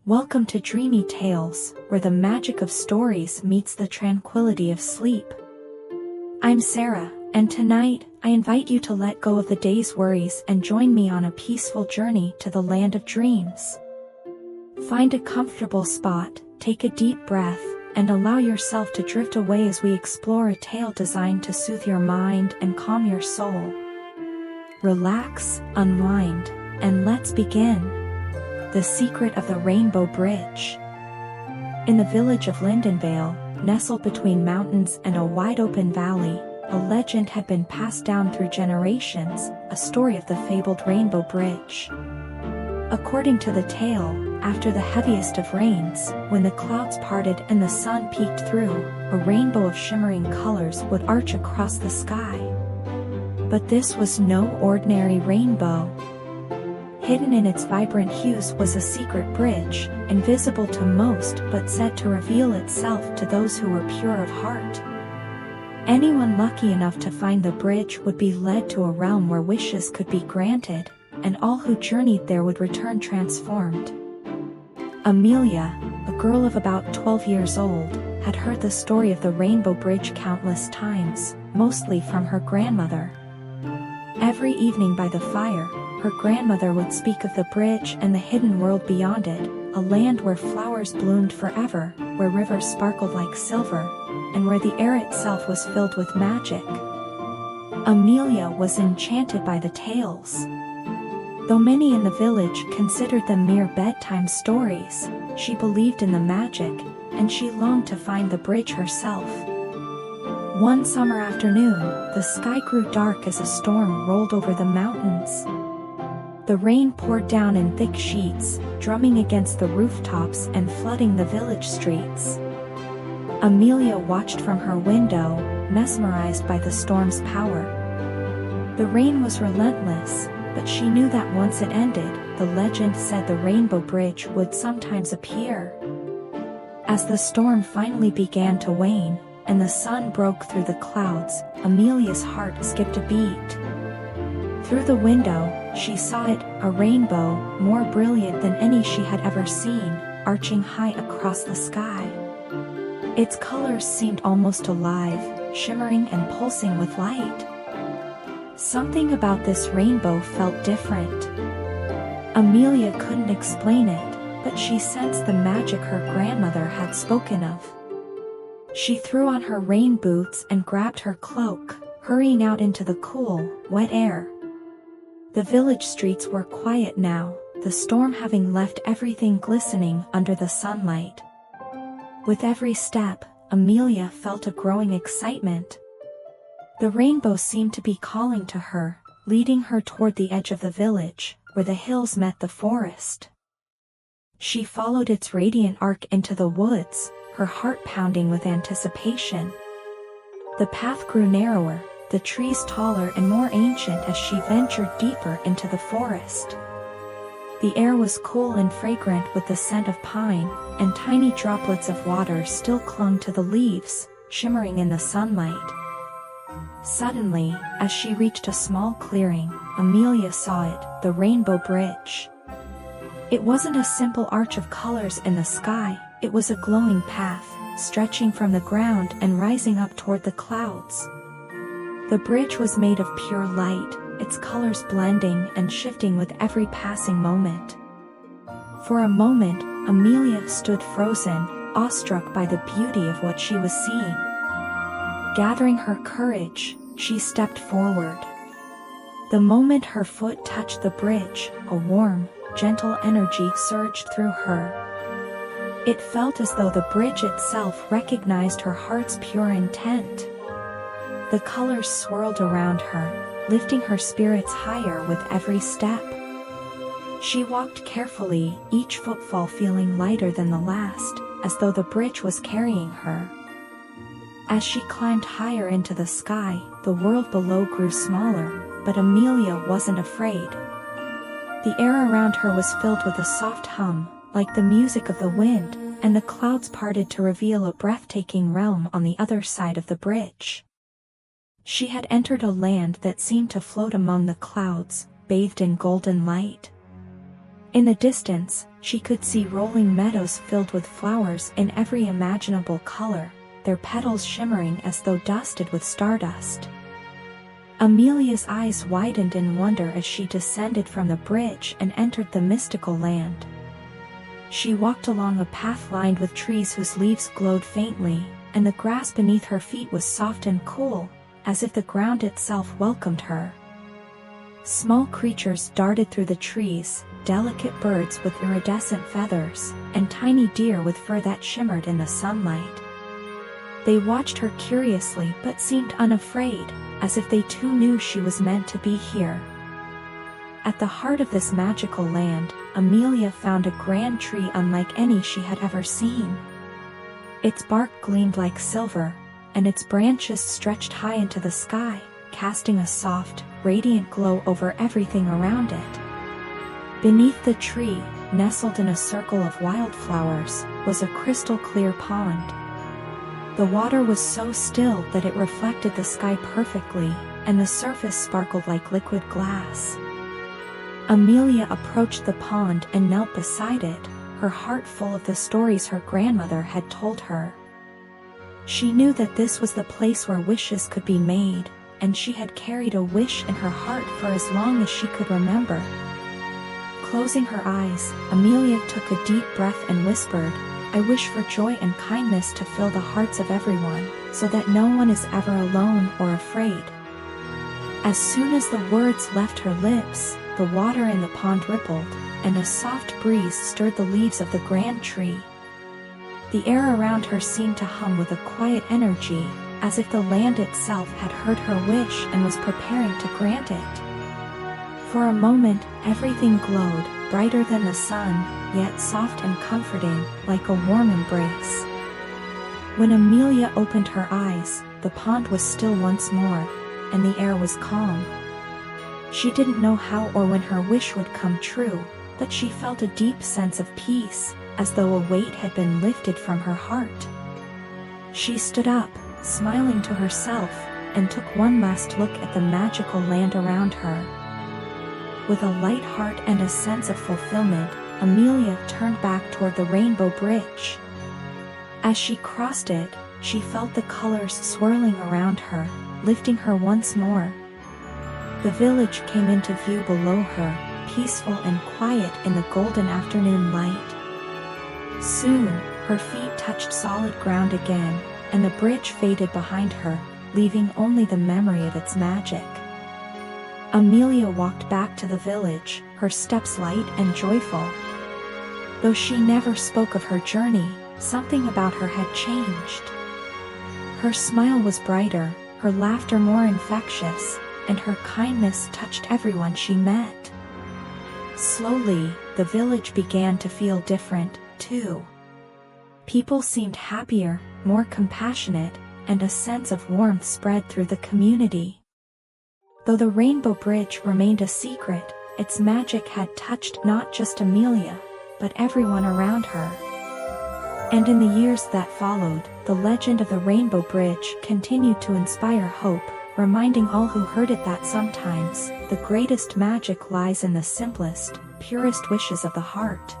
Welcome to Dreamy Tales, where the magic of stories meets the tranquility of sleep. I'm Sarah, and tonight, I invite you to let go of the day's worries and join me on a peaceful journey to the land of dreams. Find a comfortable spot, take a deep breath, and allow yourself to drift away as we explore a tale designed to soothe your mind and calm your soul. Relax, unwind, and let's begin. The Secret of the Rainbow Bridge. In the village of Lindenvale, nestled between mountains and a wide-open valley, a legend had been passed down through generations, a story of the fabled Rainbow Bridge. According to the tale, after the heaviest of rains, when the clouds parted and the sun peeked through, a rainbow of shimmering colors would arch across the sky. But this was no ordinary rainbow. Hidden in its vibrant hues was a secret bridge, invisible to most but said to reveal itself to those who were pure of heart. Anyone lucky enough to find the bridge would be led to a realm where wishes could be granted, and all who journeyed there would return transformed. Amelia, a girl of about 12 years old, had heard the story of the Rainbow Bridge countless times, mostly from her grandmother. Every evening by the fire, her grandmother would speak of the bridge and the hidden world beyond it, a land where flowers bloomed forever, where rivers sparkled like silver, and where the air itself was filled with magic. Amelia was enchanted by the tales. Though many in the village considered them mere bedtime stories, she believed in the magic, and she longed to find the bridge herself. One summer afternoon, the sky grew dark as a storm rolled over the mountains. The rain poured down in thick sheets, drumming against the rooftops and flooding the village streets. Amelia watched from her window, mesmerized by the storm's power. The rain was relentless, but she knew that once it ended, the legend said the Rainbow Bridge would sometimes appear. As the storm finally began to wane, and the sun broke through the clouds, Amelia's heart skipped a beat. Through the window, she saw it, a rainbow, more brilliant than any she had ever seen, arching high across the sky. Its colors seemed almost alive, shimmering and pulsing with light. Something about this rainbow felt different. Amelia couldn't explain it, but she sensed the magic her grandmother had spoken of. She threw on her rain boots and grabbed her cloak, hurrying out into the cool, wet air. The village streets were quiet now, the storm having left everything glistening under the sunlight. With every step, Amelia felt a growing excitement. The rainbow seemed to be calling to her, leading her toward the edge of the village, where the hills met the forest. She followed its radiant arc into the woods, her heart pounding with anticipation. The path grew narrower, the trees taller and more ancient as she ventured deeper into the forest. The air was cool and fragrant with the scent of pine, and tiny droplets of water still clung to the leaves, shimmering in the sunlight. Suddenly, as she reached a small clearing, Amelia saw it, the Rainbow Bridge. It wasn't a simple arch of colors in the sky, it was a glowing path, stretching from the ground and rising up toward the clouds. The bridge was made of pure light, its colors blending and shifting with every passing moment. For a moment, Amelia stood frozen, awestruck by the beauty of what she was seeing. Gathering her courage, she stepped forward. The moment her foot touched the bridge, a warm, gentle energy surged through her. It felt as though the bridge itself recognized her heart's pure intent. The colors swirled around her, lifting her spirits higher with every step. She walked carefully, each footfall feeling lighter than the last, as though the bridge was carrying her. As she climbed higher into the sky, the world below grew smaller, but Amelia wasn't afraid. The air around her was filled with a soft hum, like the music of the wind, and the clouds parted to reveal a breathtaking realm on the other side of the bridge. She had entered a land that seemed to float among the clouds, bathed in golden light. In the distance, she could see rolling meadows filled with flowers in every imaginable color, their petals shimmering as though dusted with stardust. Amelia's eyes widened in wonder as she descended from the bridge and entered the mystical land. She walked along a path lined with trees whose leaves glowed faintly, and the grass beneath her feet was soft and cool, as if the ground itself welcomed her. Small creatures darted through the trees, delicate birds with iridescent feathers, and tiny deer with fur that shimmered in the sunlight. They watched her curiously but seemed unafraid, as if they too knew she was meant to be here. At the heart of this magical land, Amelia found a grand tree unlike any she had ever seen. Its bark gleamed like silver, and its branches stretched high into the sky, casting a soft, radiant glow over everything around it. Beneath the tree, nestled in a circle of wildflowers, was a crystal-clear pond. The water was so still that it reflected the sky perfectly, and the surface sparkled like liquid glass. Amelia approached the pond and knelt beside it, her heart full of the stories her grandmother had told her. She knew that this was the place where wishes could be made, and she had carried a wish in her heart for as long as she could remember. Closing her eyes, Amelia took a deep breath and whispered, "I wish for joy and kindness to fill the hearts of everyone, so that no one is ever alone or afraid." As soon as the words left her lips, the water in the pond rippled, and a soft breeze stirred the leaves of the grand tree. The air around her seemed to hum with a quiet energy, as if the land itself had heard her wish and was preparing to grant it. For a moment, everything glowed, brighter than the sun, yet soft and comforting, like a warm embrace. When Amelia opened her eyes, the pond was still once more, and the air was calm. She didn't know how or when her wish would come true, but she felt a deep sense of peace, as though a weight had been lifted from her heart. She stood up, smiling to herself, and took one last look at the magical land around her. With a light heart and a sense of fulfillment, Amelia turned back toward the Rainbow Bridge. As she crossed it, she felt the colors swirling around her, lifting her once more. The village came into view below her, peaceful and quiet in the golden afternoon light. Soon, her feet touched solid ground again, and the bridge faded behind her, leaving only the memory of its magic. Amelia walked back to the village, her steps light and joyful. Though she never spoke of her journey, something about her had changed. Her smile was brighter, her laughter more infectious, and her kindness touched everyone she met. Slowly, the village began to feel different, too. People seemed happier, more compassionate, and a sense of warmth spread through the community. Though the Rainbow Bridge remained a secret, its magic had touched not just Amelia, but everyone around her. And in the years that followed, the legend of the Rainbow Bridge continued to inspire hope, reminding all who heard it that sometimes, the greatest magic lies in the simplest, purest wishes of the heart.